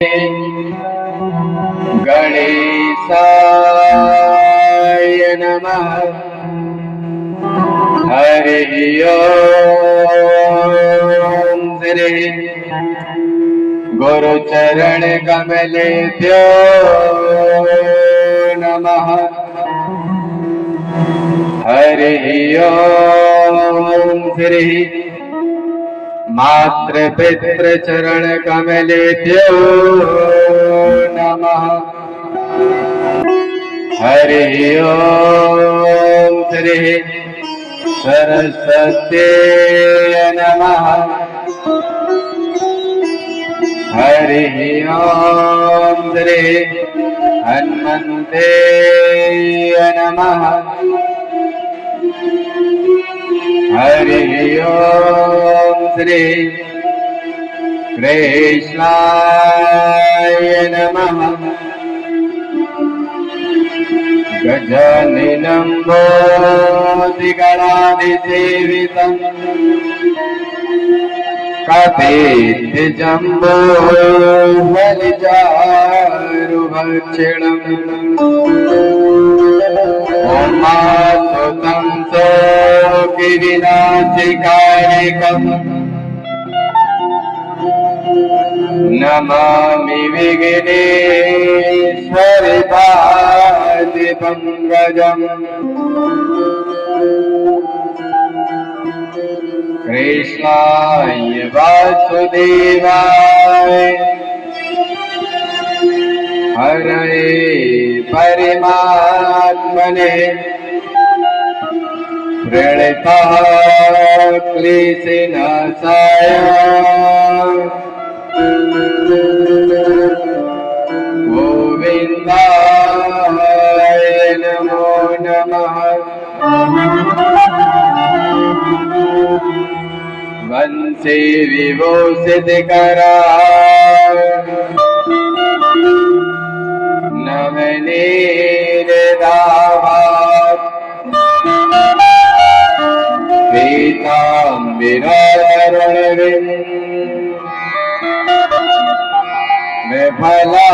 गणेशाय नमः। हरि ओम। श्री गुरुचरण कमलेभ्यो नमः। हरि ओम। श्री मातृपितृचरण कमलेभ्यो नमः। हरि ओम। श्री सरस्वत्यै नमः। हरि ओम। श्री हनुमते नमः। हरि ओम। श्री कृष्णाय नमः। गजाननं भूतिगणाधिसेवितं कपिध्वजम्बो बलिचारुभक्षणम् उमासुतं सोऽखिलविनाशकारिकम् नमामि विघ्नेश्वरपादिपङ्कजम्। कृष्णाय वासुदेवाय हरये परमात्मने प्रणतः क्लेशनाशाय गोविन्दाय नमो नमः। वंशे विभूषितकराय नवनीतदाभात् पीताम्बराधरविन्द विफलाधरोष्ठात्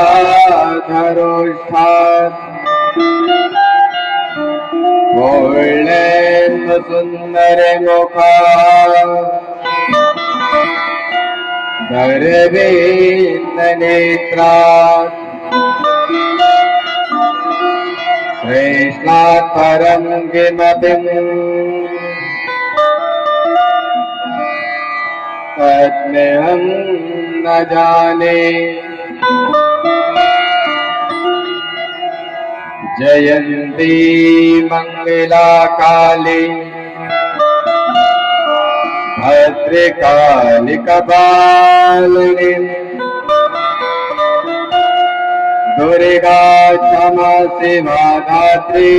पूर्णेन्दुसुन्दरमुखात् धरवीन्द्रनेत्रात् कृष्णात् परं किमपि तत्मेऽहं न जाने। जयन्ती मंगला काली भद्रकाली कपालिनी दुर्गा क्षमा शिवा धात्री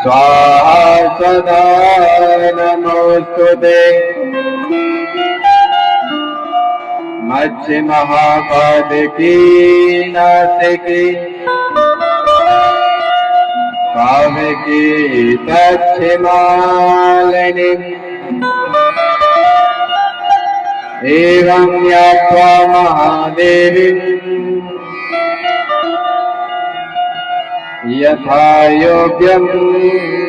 स्वाहा सदा नमोस्तुते। मत्स्य महापातकी नासिकी कामकी तच्छमालिनी एवं ज्ञात्वा महादेवी यथा योग्यं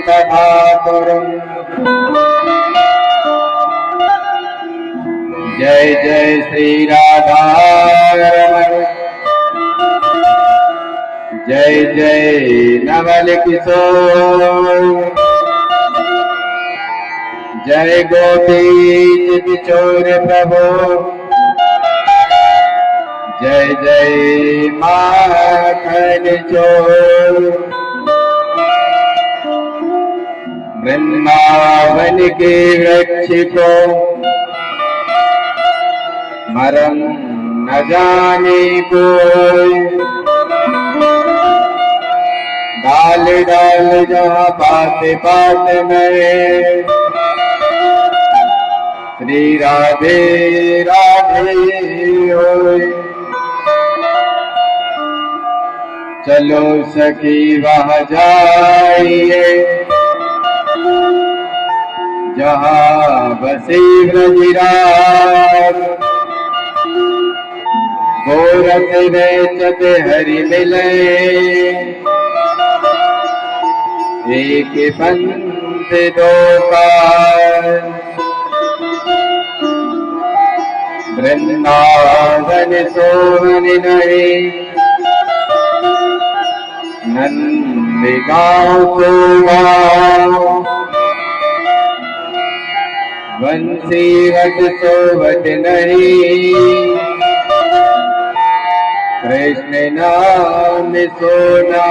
तथा कुरु। जय जय श्री राधा रमण। जय जय नवल किशोर। जय गोपी किशोर प्रभु। जय जय माखन चोर। वृंदावन के वृक्ष को मरम न जाने कोई। डाल डाल जहाँ बात बात में श्री राधे राधे होय। चलो सखी वहाँ जाइए जहाँ बसे ब्रजराज। गोरख रेचत हरि मिले, एक पंथ दो कार। वृंदावन सोवन नहीं, नंद गाँव को गाँव। बंसीवट सोवट नहीं, कृष्ण नाम सोना।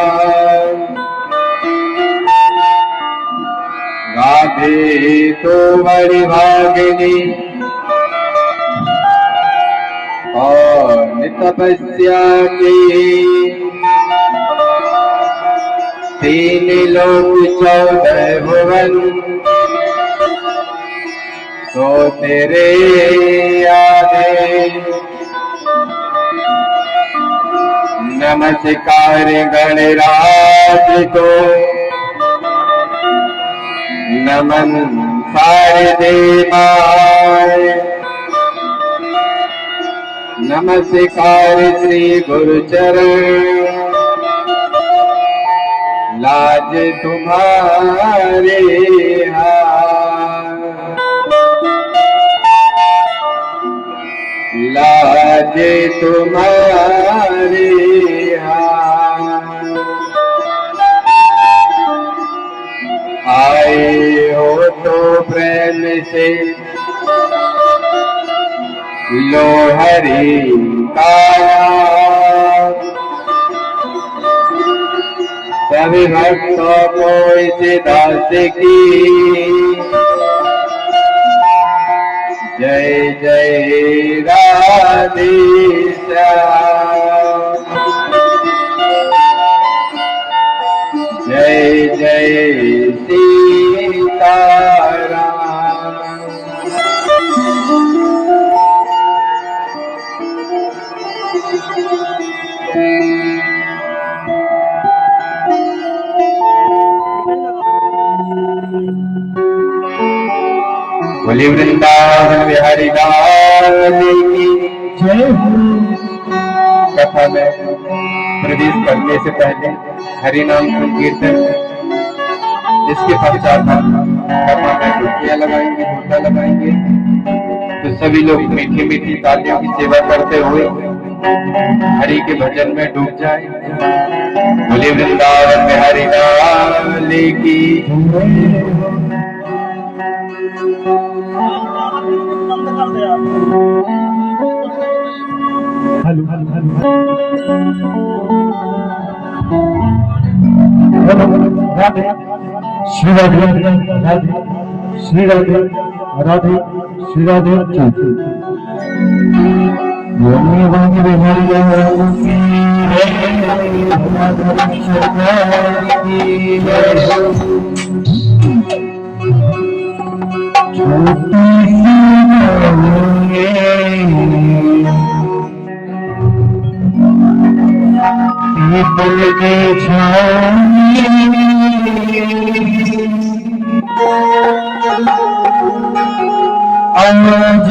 राधे तो बड़ी भागिनी, और तपस्या की। तीन लोक 14 भुवन, सो तेरे आगे। नमस्कार गणराज को, नमन शारदे माय। नमस्कार श्री गुरुचरण, लाज तुम्हारे हाथ। लाज तुम्हारे हाथ। आए हो तो प्रेम से लो हरि का नाम। सभी भक्तों को इस दास की जय जय राधे श्याम। जय जय सीताराम। बोले वृंदावन बिहारी लाल की जय हो। कथा में प्रवेश करने से पहले हरि नाम संकीर्तन, इसके पश्चात हम कथा में डुबकियां लगाएंगे, घूटा लगाएंगे। तो सभी लोग मीठी मीठी तालियों की सेवा करते हुए हरि के भजन में डूब जाए। बोले वृंदावन बिहारी लाल की। Hello hello hello Radhe Shri Radhe Radhe Shri Radhe Radhe Shri Radhe. People के छाँव आज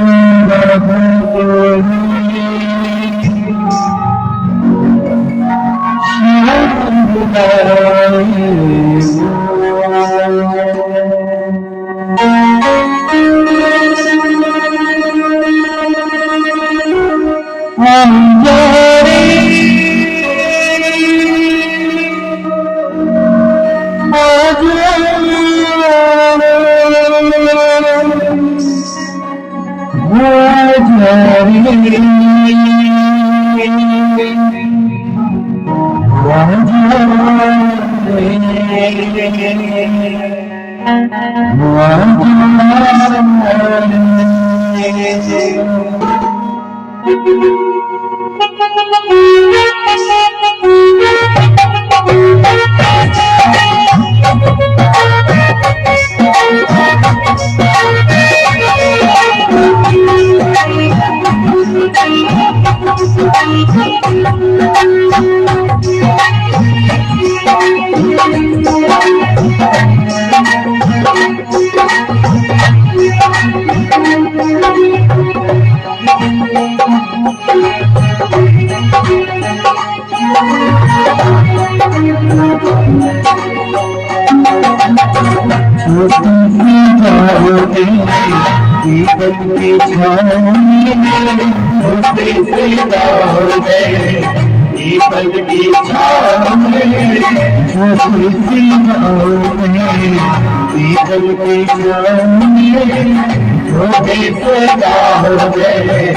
दीपक की छाँव में होते सीधा हो गए, दीपक की छाँव में होते सीधा हो गए, दीपक की छाँव में होते सीधा हो गए,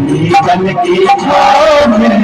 दीपक की छाँव में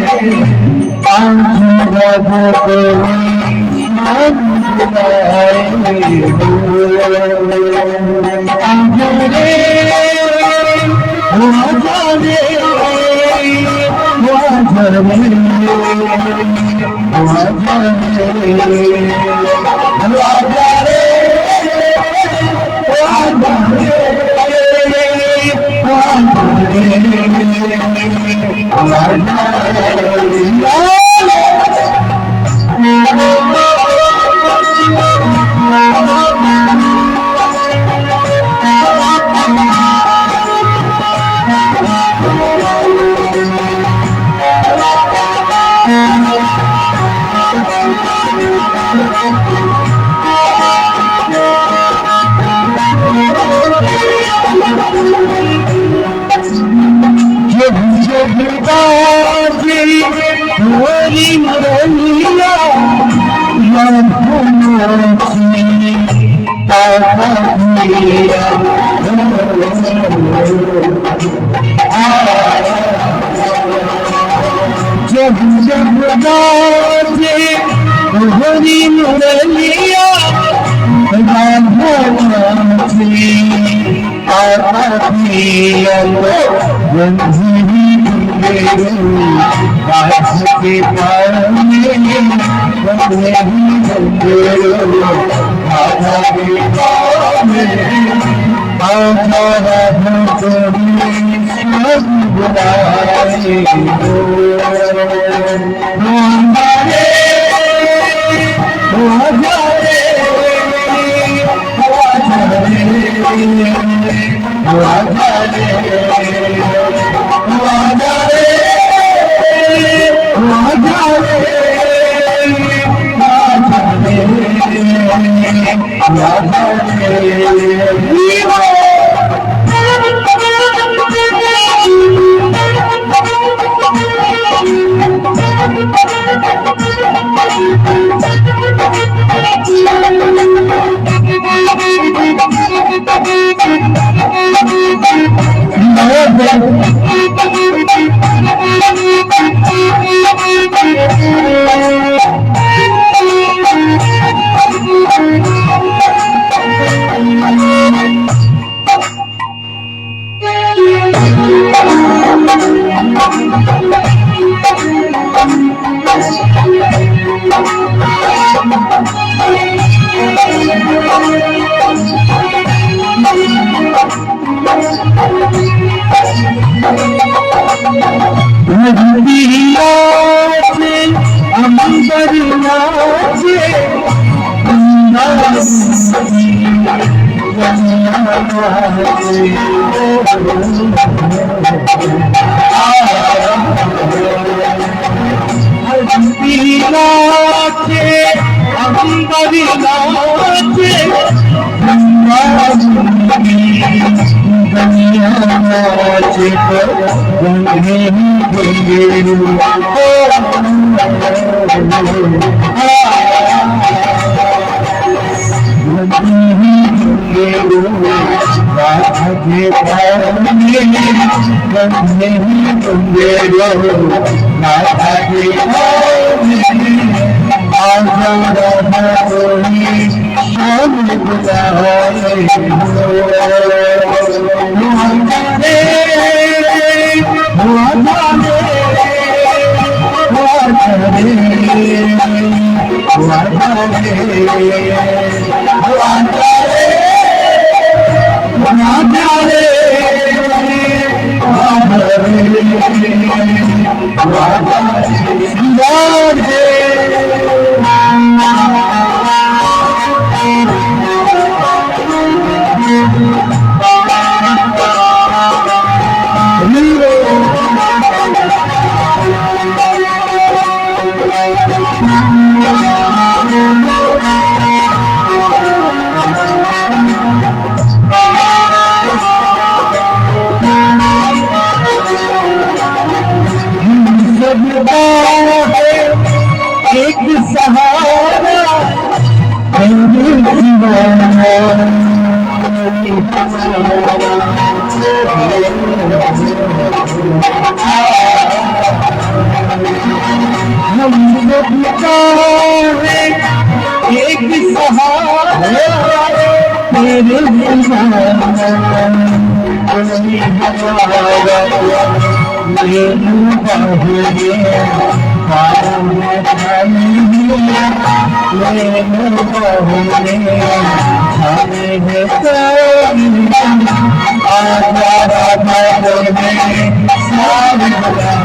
हरी मुरलिया के सबका है एक सहारा तेरे सिवा हम सबका है एक सहारा तेरे सिवा कोई हमारा मेरे बाहुले पारों में खाली मेरे बाहुले खाली है कोई आजा राधा में सारे बुलाए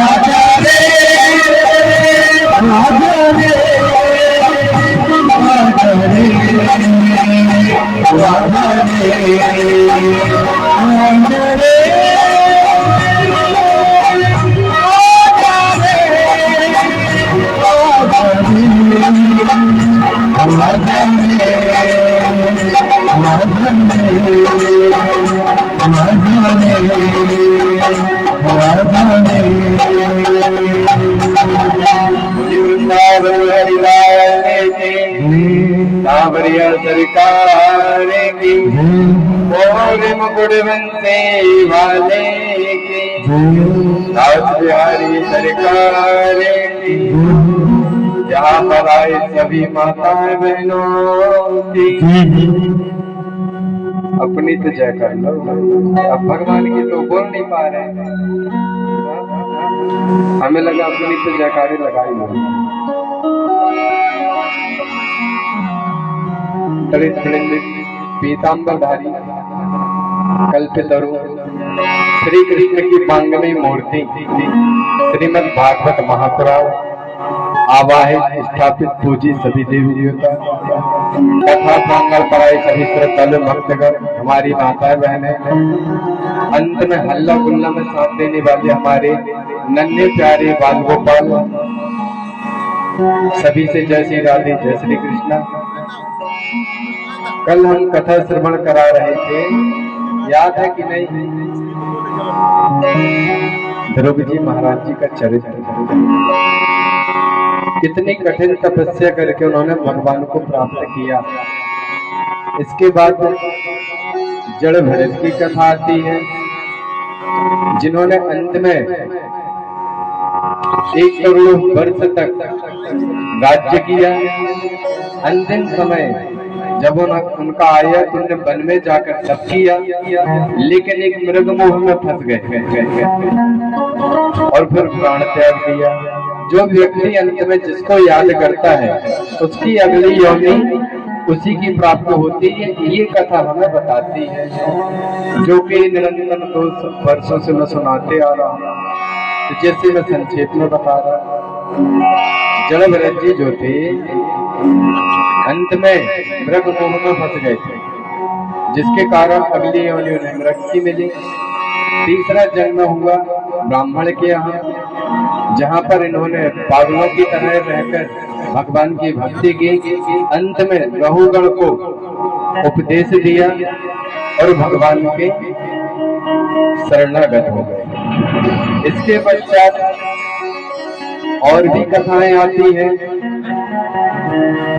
राजा रे राजा रे राजा रे सावरिया सरकार की और मुकुट बनते वाले की दास बिहारी सरकार की यहाँ पर आए सभी माताएं बहनों की अपनी तो जय कर लो। अब भगवान की तो बोल नहीं पा रहे, हमें लगा अपनी तो जयकारे लगाई लो। पीताम्बरधारी कल्पतरु श्री कृष्ण की मांगली मूर्ति श्रीमद् भागवत महापुराण आवाहित स्थापित पूजी सभी देवी देवता कथा मंगल पराय सभी श्रद्धालु भक्तगण हमारी माताएं बहनें अंत में हल्ला गुल्ला में साथ देने वाले हमारे नन्हे प्यारे बाल गोपाल सभी से जय श्री राधे जय श्री कृष्णा। कल हम कथा श्रवण करा रहे थे, याद है कि नहीं? ध्रुव जी महाराज जी का चरित्र, कितनी कठिन तपस्या करके उन्होंने भगवान को प्राप्त किया। इसके बाद जड़ भरत की कथा आती है, जिन्होंने अंत में 1 करोड़ वर्ष तक राज्य किया। अंतिम समय जब उनका आया तो उन्होंने वन में जाकर तप किया, लेकिन एक मृग मोह में फंस गए और फिर प्राण त्याग दिया। जो व्यक्ति अंत में जिसको याद करता है उसकी अगली योनि उसी की प्राप्त होती है, ये कथा हमें बताती है, जो कि निरंतर 2 वर्षों से मैं सुनाते आ रहा हूँ। तो जैसे मैं संक्षेप में बता रहा हूँ, जड़ भरत जी जो थे अंत में मृग मोह में फंस गए थे, जिसके कारण अगली योनि उन्हें मृग की मिली। तीसरा जन्म हुआ ब्राह्मण के यहाँ, जहाँ पर इन्होंने पागलों की तरह रहकर भगवान की भक्ति की। अंत में रहुगण को उपदेश दिया और भगवान के शरणागत हो गए। इसके पश्चात और भी कथाएं आती हैं।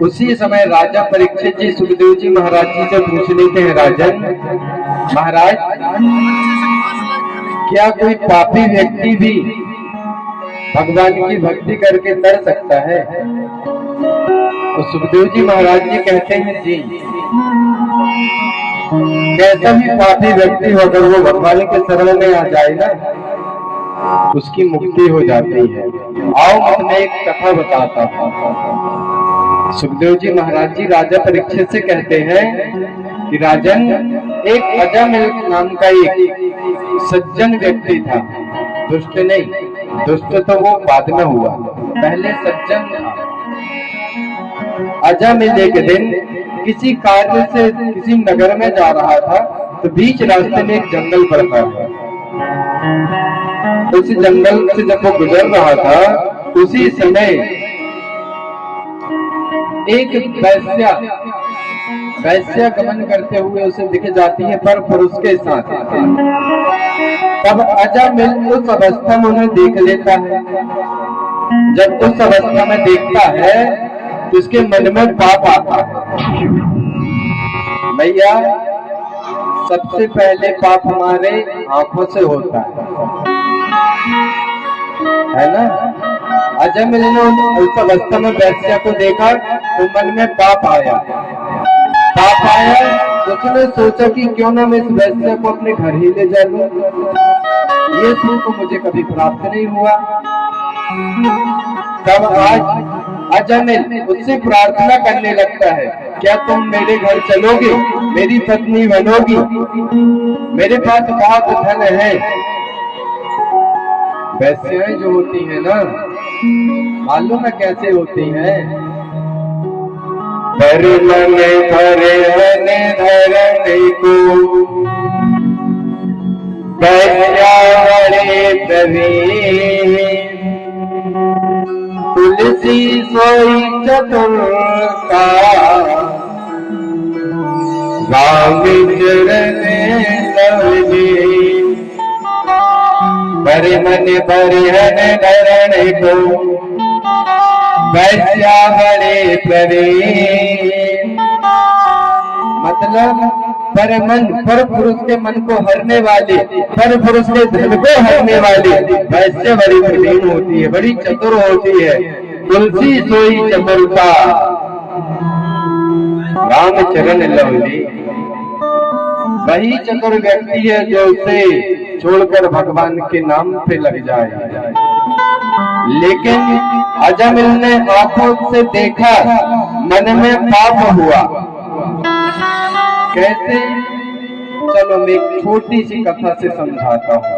उसी समय राजा परीक्षित जी सुखदेव जी महाराज जी से पूछ लेते हैं, राजन महाराज क्या कोई पापी व्यक्ति भी भगवान की भक्ति करके तर सकता है? तो सुखदेव जी महाराज जी कहते हैं, जी कैसा भी पापी व्यक्ति हो अगर वो भगवान के शरण में आ जाए ना, उसकी मुक्ति हो जाती है। आओ मैं एक कथा बताता हूँ। सुखदेव जी महाराज जी राजा परीक्षित से कहते हैं कि राजन, एक अजमिल नाम का एक सज्जन व्यक्ति था, दुष्ट नहीं, दुष्ट तो वो बाद में हुआ, पहले सज्जन था। अजमिल एक दिन किसी कार्य से किसी नगर में जा रहा था, तो बीच रास्ते में एक जंगल पड़ता है। उस जंगल से जब वो गुजर रहा था, उसी समय एक वैश्या गमन करते हुए उसे दिख जाती है, पर पुरुष के साथ। तब अजामिल उस अवस्था में उन्हें देख लेता है। जब उस अवस्था में देखता है तो उसके मन में पाप आता है। भैया सबसे पहले पाप हमारे आंखों से होता है ना। अजामिल ने उस अवस्था में वैश्या को देखा तो मन में पाप आया। उसने सोचा कि क्यों ना मैं इस वैश्या को अपने घर ही ले जा लूं। ये सुख तो मुझे कभी प्राप्त नहीं हुआ। तब आज अजामिल उससे प्रार्थना करने लगता है, क्या तुम मेरे घर चलोगे, मेरी पत्नी बनोगी, मेरे पास बहुत धन है। वैश्याएं जो होती है ना, मालूम है कैसे होती हैं? पर मन धरने धरने को वैश्या बड़े प्रवीण, तुलसी सोई चतुरता, राम चरण लवली। पर मन भरन धरने को वैश्या बड़े प्रवीण। मतलब पर पुरुष के मन को हरने वाली, पर पुरुष के धन को हरने वाली वैश्या बड़ी प्रवीण होती है, बड़ी चतुर होती है। तुलसी सोई चतुरता, राम चरण लवली। वही चतुर व्यक्ति है जो उसे छोड़कर भगवान के नाम पे लग जाए। लेकिन अजामिल ने आंखों से देखा, मन में पाप हुआ। कैसे? चलो मैं एक छोटी सी कथा से समझाता हूँ।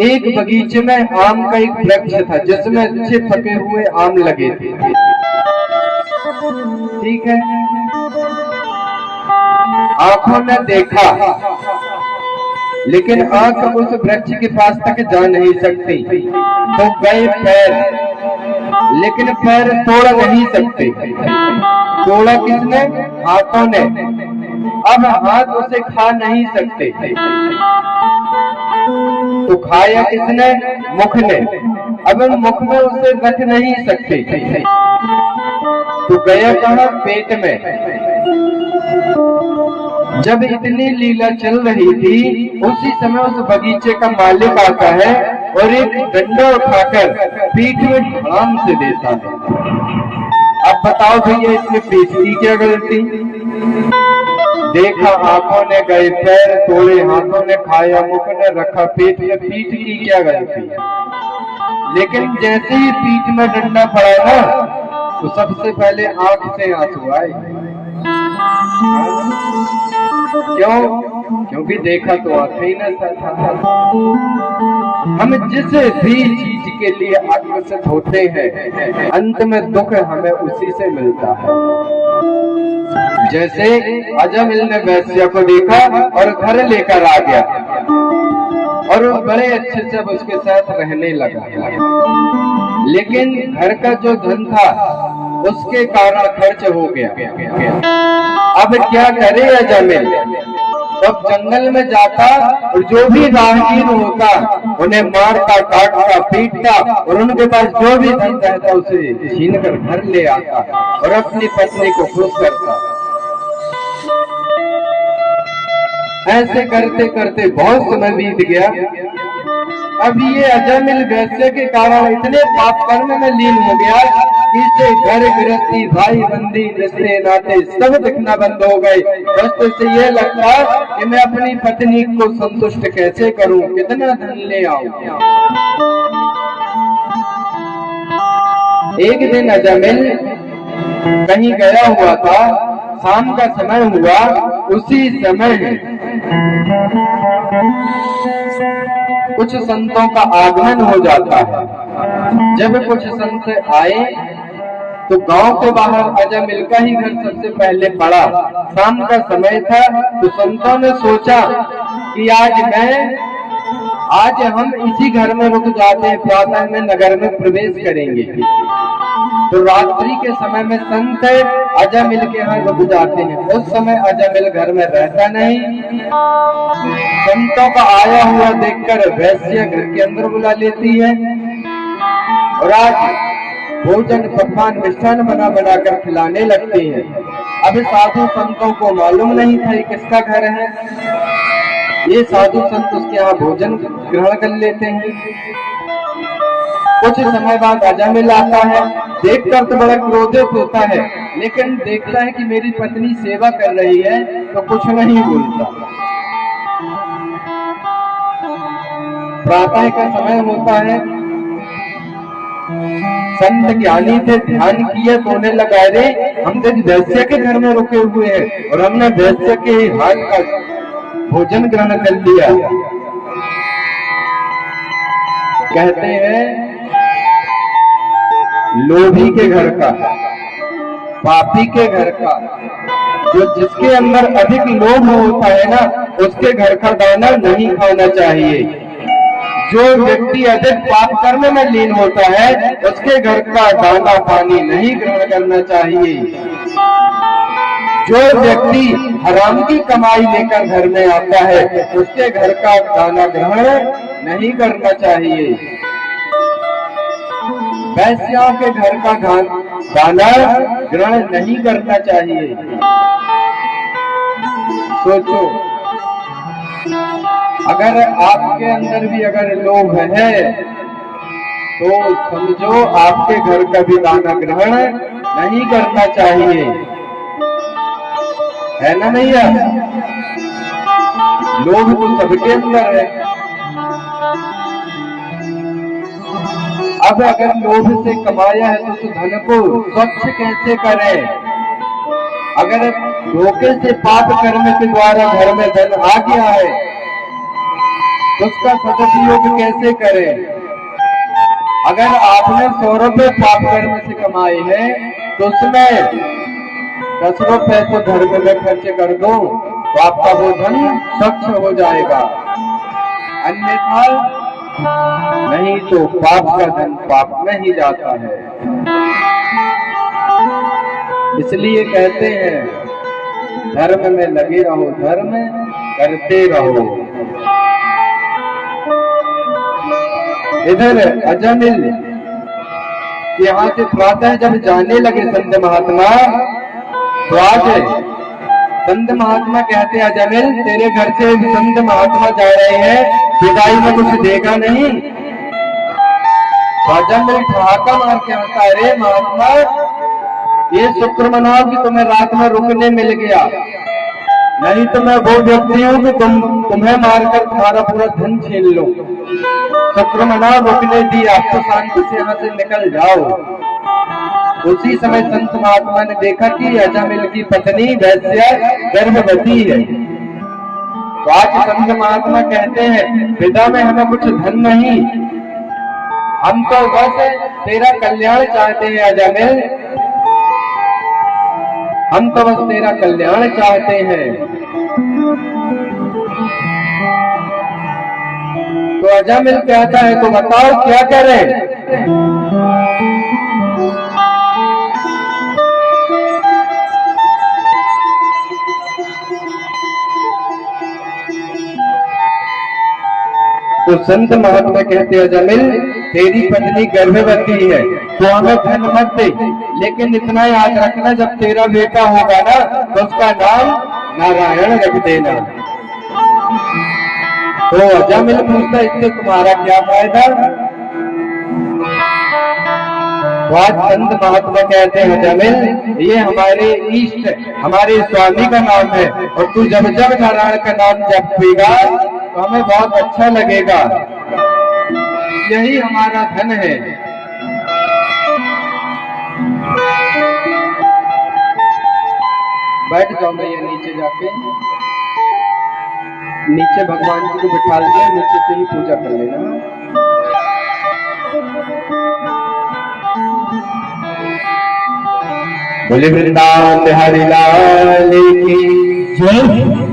एक बगीचे में आम का एक वृक्ष था जिसमें अच्छे पके हुए आम लगे थे। ठीक है, आंखों ने देखा, लेकिन आंख उस वृक्ष के पास तक जा नहीं सकती। तो गए पैर, लेकिन पैर तोड़ नहीं सकते। तोड़ा किसने? हाथों ने। अब हाथ उसे खा नहीं सकते। तो खाया किसने? मुख ने। अब मुख में उसे रख नहीं सकते। तो गया कहाँ? पेट में। जब इतनी लीला चल रही थी, उसी समय उस बगीचे का मालिक आता है और एक डंडा उठाकर पीठ में धड़ाम से देता है। अब बताओ भैया इसमें पीठ की क्या गलती? देखा आंखों ने गए पैर तोड़े, हाथों ने खाया, मुख ने रखा पेट में, पीठ की क्या गलती? लेकिन जैसे ही पीठ में डंडा पड़ा ना, तो सबसे पहले आंख से आंसू आए। क्यों? क्योंकि देखा तो आंखें ही न था। हम जिस भी चीज के लिए आकर्षित होते हैं, अंत में दुख हमें उसी से मिलता है। जैसे अजामिल ने वैश्या को देखा और घर लेकर आ गया और बड़े अच्छे से उसके साथ रहने लगा। लेकिन घर का जो धन था उसके कारण खर्च हो गया। अब क्या करे अजामिल? अब जंगल में जाता और जो भी राहगीर होता उन्हें मारता, काटता, पीटता और उनके पास जो भी धन रहता उसे छीन कर घर ले आता और अपनी पत्नी को खुश करता। ऐसे करते करते बहुत समय बीत गया। अब ये अजामिल वैश्य के कारण इतने पाप कर्म में लीन हो गया कि इसे घर गृहस्थी, भाई बंदी, रिश्ते नाते सब दिखना बंद हो गए। बस तो इसे ये लगता कि मैं अपनी पत्नी को संतुष्ट कैसे करूं, कितना धन ले आऊं। एक दिन अजामिल कहीं गया हुआ था, शाम का समय हुआ। उसी समय कुछ संतों का आगमन हो जाता है। जब कुछ संत आए तो गांव के बाहर अजामिल का ही घर सबसे पहले पड़ा। शाम का समय था तो संतों ने सोचा कि आज हम इसी घर में रुक जाते हैं, प्रातः में नगर में प्रवेश करेंगे। तो रात्रि के समय में संत अजामिल के यहाँ रुक जाते हैं। उस समय अजामिल घर में रहता नहीं। संतों का आया हुआ देखकर वैश्य घर के अंदर बुला लेती है और आज भोजन पकवान मिष्ठान बना बनाकर खिलाने लगती है। अब साधु संतों को मालूम नहीं था ये किसका घर है। ये साधु संत उसके यहाँ भोजन ग्रहण कर लेते हैं। कुछ समय बाद अजामिल आता है, देखकर तो बड़ा क्रोधित होता है, लेकिन देखता है कि मेरी पत्नी सेवा कर रही है तो कुछ नहीं बोलता। प्रातः का समय होता है, संत ज्ञानी थे, ध्यान किए तो उन्हें लगा रे हम तो वैश्य के घर में रुके हुए हैं और हमने वैश्य के हाथ का भोजन ग्रहण कर लिया। कहते हैं लोभी के घर का, पापी के घर का, जो जिसके अंदर अधिक लोभ होता है ना, उसके घर का दाना नहीं खाना चाहिए। जो व्यक्ति अधिक पाप कर्म में लीन होता है उसके घर का दाना पानी नहीं ग्रहण करना चाहिए। जो व्यक्ति हराम की कमाई लेकर घर में आता है उसके घर का दाना ग्रहण नहीं करना चाहिए। वैश्यों के घर का दाना ग्रहण नहीं करना चाहिए। सोचो, अगर आपके अंदर भी अगर लोभ है तो समझो आपके घर का भी दाना ग्रहण नहीं करना चाहिए, है ना भैया। लोभ तो सबके अंदर है। अब अगर लोभ से कमाया है तो धन को स्वच्छ कैसे करें। अगर धोखे से पाप कर्म के द्वारा घर में धन आ गया है तो उसका सदुपयोग कैसे करें। अगर आपने 100 रुपए पाप कर्म से कमाए हैं तो उसमें 10 रुपए तो धर्म में खर्च कर दो तो आपका वो धन स्वच्छ हो जाएगा, अन्यथा नहीं तो पाप का धन पाप में ही जाता है। इसलिए कहते हैं धर्म में लगे रहो, धर्म करते रहो। इधर अजामिल यहाँ से प्रातः जब जाने लगे संत महात्मा, तो आज संत महात्मा कहते हैं अजामिल तेरे घर से संत महात्मा जा रहे हैं, विदाई में कुछ देगा नहीं। अजामिल ठहाका मार के आता, अरे महात्मा ये शुक्र मनाओ कि तुम्हें रात में रुकने मिल गया, नहीं तो मैं वो व्यक्ति हूँ कि तुम्हें मारकर तुम्हारा पूरा धन छीन लो। शुक्र मनाओ रुकने दी, आपको शांति से यहाँ से निकल जाओ। उसी समय संत महात्मा ने देखा कि अजामिल की पत्नी वैश्या गर्भवती है। तो आज संत महात्मा कहते हैं विदा में हमें कुछ धन नहीं, हम तो बस तेरा कल्याण चाहते हैं अजामिल, हम तो बस तेरा कल्याण चाहते हैं। तो अजामिल कहता है तो बताओ क्या करें। तो संत महात्मा कहते हैं अजामिल तेरी पत्नी गर्भवती है तो हमें धन मत दे, लेकिन इतना याद रखना जब तेरा बेटा होगा ना तो उसका नाम नारायण रख देना। तो अजामिल पूछता इससे तुम्हारा क्या फायदा। तो आज संत महात्मा कहते हैं अजामिल ये हमारे इष्ट हमारे स्वामी का नाम है और तू जब जब नारायण का नाम जपेगा तो हमें बहुत अच्छा लगेगा, यही हमारा धन है। बैठ जाओ भैया नीचे जाके, नीचे भगवान जी को बिठा दिया, नीचे से ही पूजा कर लेना। बोले वृंदावन बिहारी लाल की जय।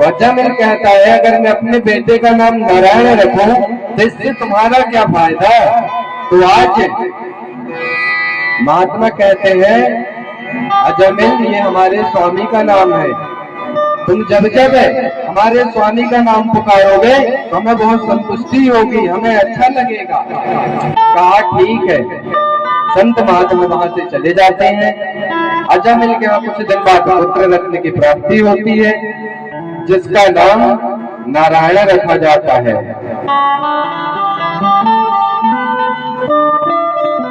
अजामिल कहता है अगर मैं अपने बेटे का नाम नारायण रखूं तो इससे तुम्हारा क्या फायदा। तो आज महात्मा कहते हैं अजामिल ये हमारे स्वामी का नाम है, तुम जब जब हमारे स्वामी का नाम पुकारोगे तो हमें बहुत संतुष्टि होगी, हमें अच्छा लगेगा। कहा ठीक है। संत महात्मा वहां से चले जाते हैं। अजामिल के वहां कुछ दिन बाद पुत्र रत्न की प्राप्ति होती है, जिसका नाम नारायण रखा जाता है।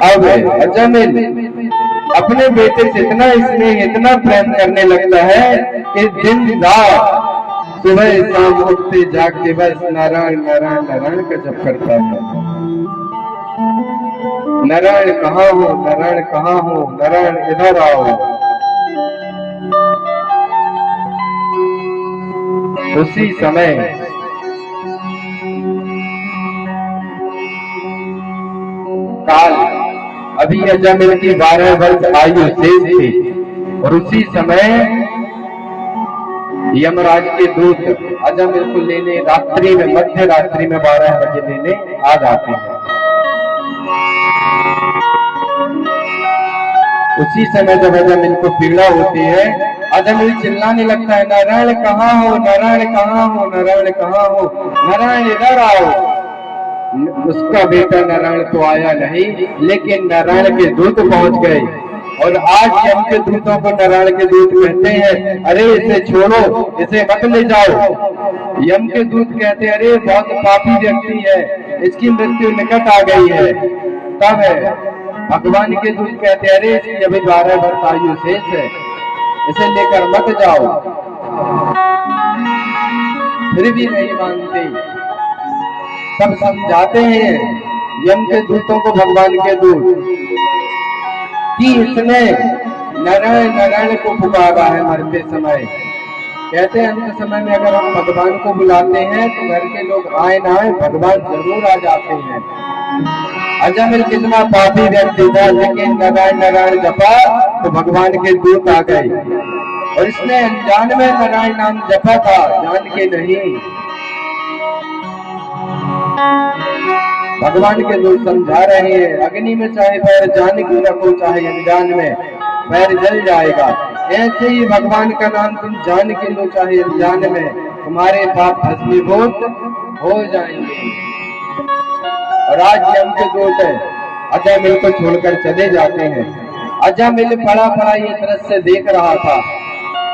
अब अजामिल अपने बेटे से इतना स्नेह, इतना प्रेम करने लगता है कि दिन रात सुबह शाम उठते जागते बस नारायण नारायण नारायण का जप करता है। नारायण कहाँ हो, नारायण कहाँ हो, नारायण इधर आओ। उसी समय काल अभी अजामिल की 12 वर्ष आयु शेष थी और उसी समय यमराज के दूत अजामिल को लेने रात्रि में, मध्य रात्रि में 12 बजे लेने आ जाते हैं। उसी समय जब अजामिल को पीड़ा होती है, अजामिल चिल्लाने लगता है, नारायण कहाँ हो, नारायण कहाँ हो, नारायण कहाँ हो, नारायण इधर आओ। उसका बेटा नारायण तो आया नहीं, लेकिन नारायण के दूत पहुंच गए। और आज यम के दूतों को नारायण के दूत कहते हैं, अरे इसे छोड़ो, इसे मत ले जाओ। यम के दूत कहते हैं, अरे बहुत पापी व्यक्ति है, इसकी मृत्यु निकट आ गई है। तब है भगवान के दूत कहते हैं, अरे इसकी अभी 12 वर्ष आयु शेष है, इसे लेकर मत जाओ। फिर भी नहीं मानते। सब समझाते हैं यम के दूतों को, भगवान के दूत, कि इसने नारायण नारायण को पुकारा है मरते समय। कहते हैं अंत समय में अगर हम भगवान को बुलाते हैं तो घर के लोग आए ना आए, भगवान जरूर आ जाते हैं। अजामिल कितना पापी व्यक्ति था, लेकिन नारायण नारायण जपा तो भगवान के दूत आ गए। और इसने अनजान में नारायण नाम जपा था, जान के नहीं। भगवान के दूत समझा रहे हैं, अग्नि में चाहे पैर जान के रखो, चाहे अनजान में पैर जल जाएगा। ऐसे ही भगवान का नाम तुम जान के लो, चाहे अनजान में, तुम्हारे पाप भस्मीभूत हो जाएंगे। और आज यम के दूत अजामिल को छोड़कर चले जाते हैं। अजामिल पड़ा पड़ा ये दृश्य देख रहा था।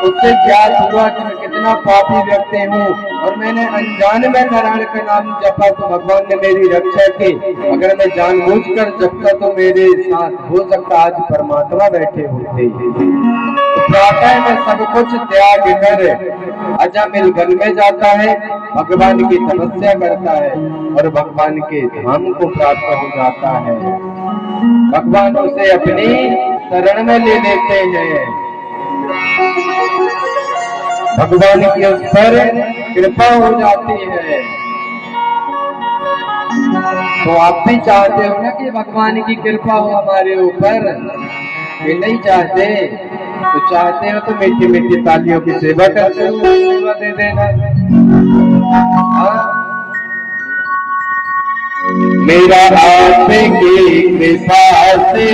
उससे ज्ञात हुआ कि मैं कितना पापी व्यक्ति हूँ और मैंने अनजान में नारायण का नाम जपा तो भगवान ने मेरी रक्षा की। अगर मैं जानबूझकर जपता तो मेरे साथ हो सकता आज परमात्मा बैठे होते। प्रातः में सब कुछ त्याग कर अजामिल वन में जाता है, भगवान की तपस्या करता है और भगवान के धाम को प्राप्त हो जाता है। भगवान उसे अपनी शरण में ले लेते हैं। भगवान की उस पर कृपा हो जाती है। तो आप भी चाहते हो ना कि भगवान की कृपा हो हमारे ऊपर, कि नहीं चाहते? तो चाहते हो तो मीठी मीठी तालियों की सेवा करते हो, सेवा दे देना। मेरा आपकी कृपा से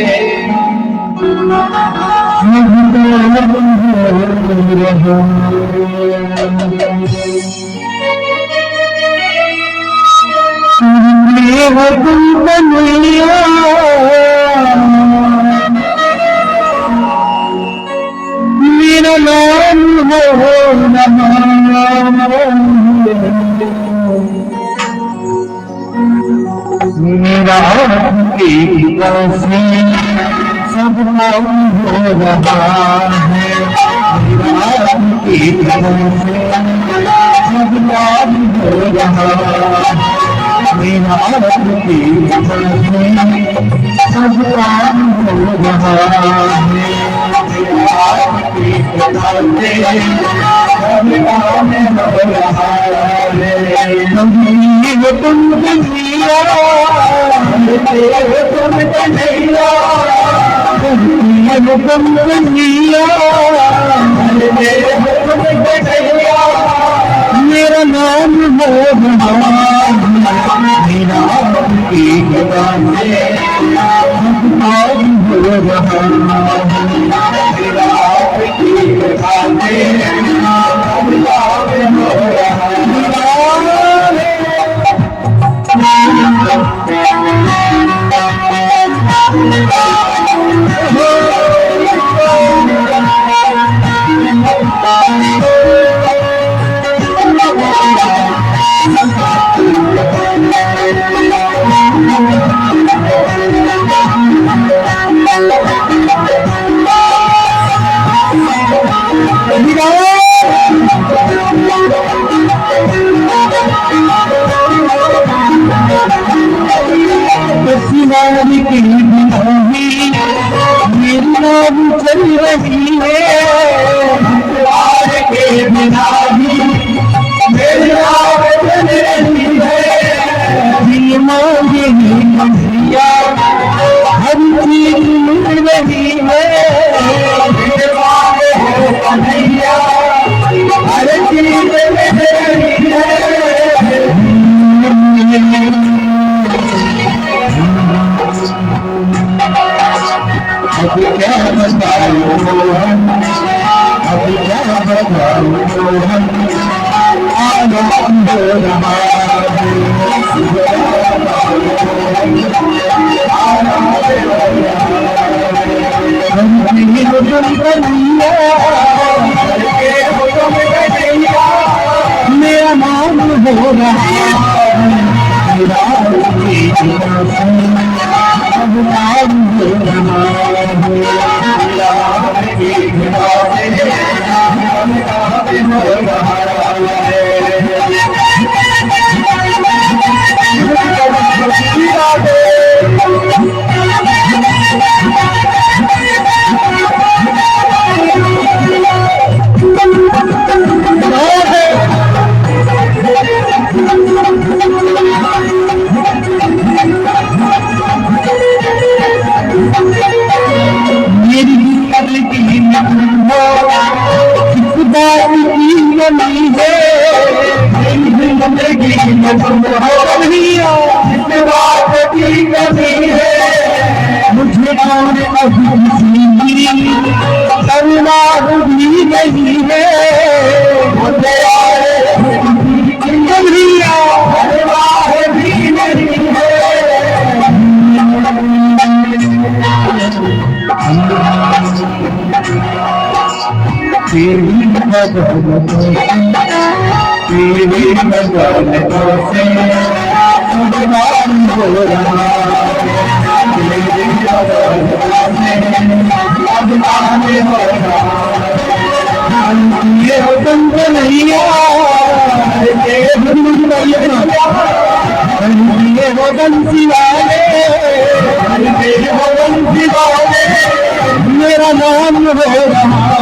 मेरा नाम मेरा सब नाम हो रहा है। मेरा सब नाम हो रहा है। मेरा सब नाम हो रहा है। मेरा नाम हो मेरा हो रहा अब क्या बताऊं अब क्या बताऊं आनंद रहा मेरा नाम हो रहा मेरा अब नाम हो रहा मेरी कब्र की नहीं है मेरी जिंदगी में तुम हो की कमी है मुझे और अभी किसी करुणा भी नहीं है मुझे भी नहीं है तेरी बदौलतों से बदनाम हो रहा तेरी बदौलतों से बदनाम हो रहा ये बंद नहीं ये वो बंसी वाले मेरा नाम हो रहा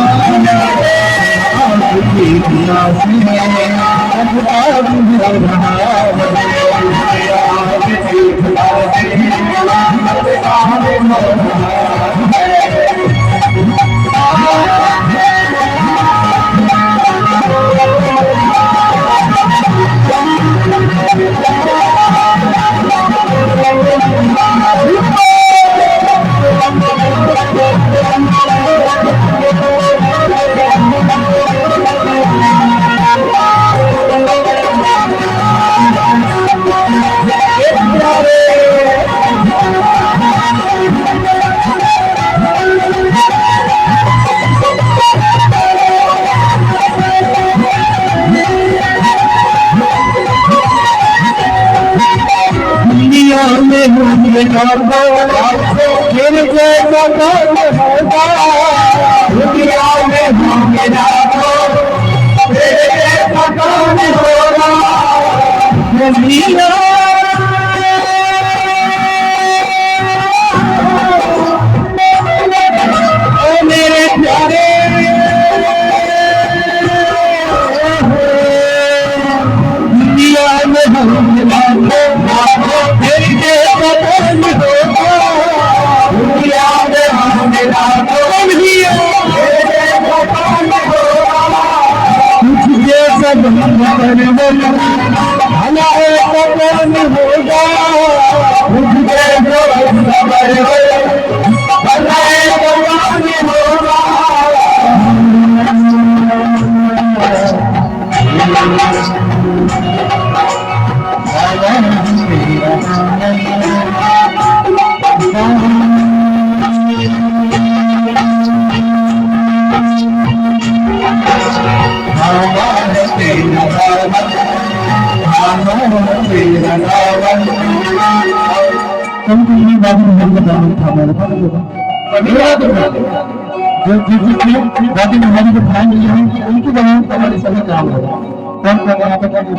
मेरे जैसा कौन होगा दुनिया में मेरा मेरे जैसा कौन होगा मेरे प्यारे दुनिया में मेरी जैसा कौन होगा सब हमारे कौन होगा मुझे जो खबर हो हमारे कौन होगा हमको ये बात नहीं बताना था मेरे पास जो दादी हमारी जो भाई मिली हैं उनकी बनाने का हमारे सभी काम है कौन कौन यहाँ पे क्या कभी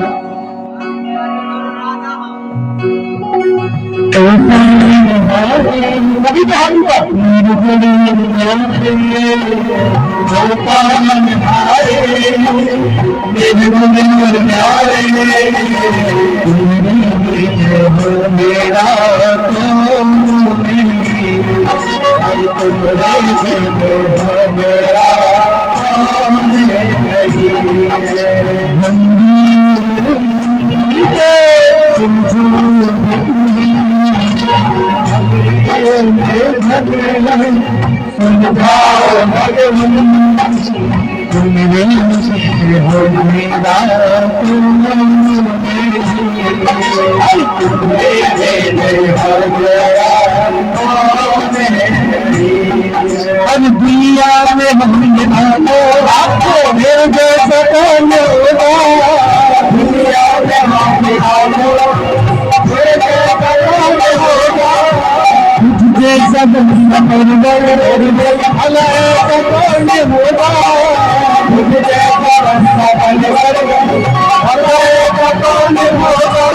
मेरा अब दुनिया में हमने आपको मेरे जैसा कौन होगा, दुनिया में हमने मेरे जैसा कौन होगा, तुझ जैसा बंदा भला ऐसा कौन होगा, तुझ जैसा बंदा भला ऐसा कौन होगा।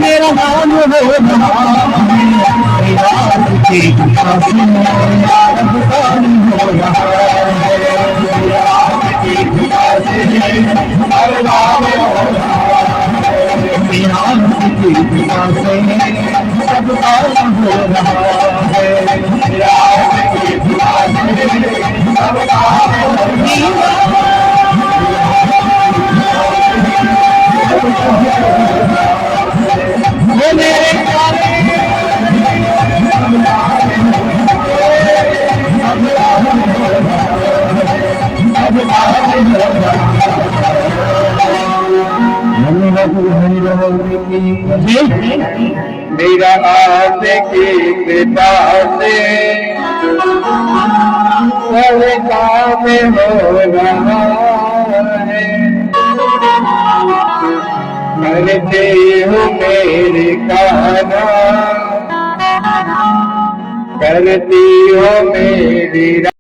मेरा नाम मेरा आपकी कृपा से सब काम हो रहा है, करते हो मेरे काना, करती हो मेरी